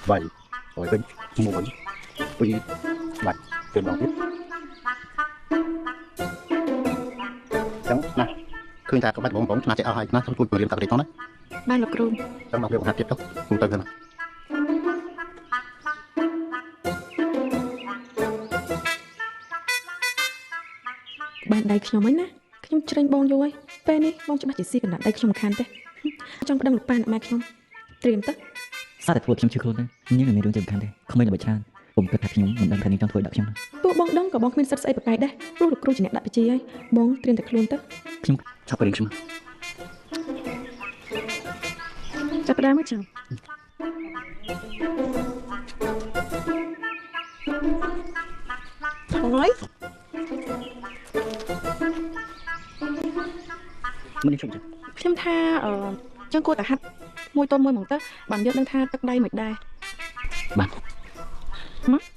vậy rồi bên mũi uy bạch trên đầu tiếp chẳng nè khơi ta có bắt bóng bóng mà chạy ao hay nó không cùi liềm tập để nó đấy បានលោកគ្រូ chẳng mặc việc hạt tiếp đâu cùng tên rồi បានដៃខ្ញុំហ្នឹងណាខ្ញុំច្រាញ់បងយូរហើយពេលនេះបងច្បាស់ជាស៊ីកណ្ដាលដៃខ្ញុំមិនខានទេចង់ប្តឹងលោកប៉ាអ្នកម៉ែខ្ញុំត្រៀមទៅ សារតែធ្វើខ្ញុំជឿខ្លួនទេញ៉ឹងមានរឿងជាសំខាន់ទេគ្មានល្បិចច្រើនผมគិតថាខ្ញុំមិនដឹងថានាងចង់ធ្វើដាក់ខ្ញុំណា ទោះបងដឹងក៏បងគ្មានសិទ្ធិស្អីប្រកែកដែរព្រោះលោកគ្រូជាអ្នកដាក់បញ្ជាហើយបងត្រៀមតែខ្លួនទៅ ខ្ញុំ ចាប់ពីរឿងខ្ញុំ ចាប់ផ្ដើមមកចាំហើយ មិនខ្ញុំចឹង ខ្ញុំថាចឹងគួរតែហាត់មួយតូនមួយហ្មងទៅបានយកដឹងថាទឹកដៃមិនដែរ បាទ ហ៎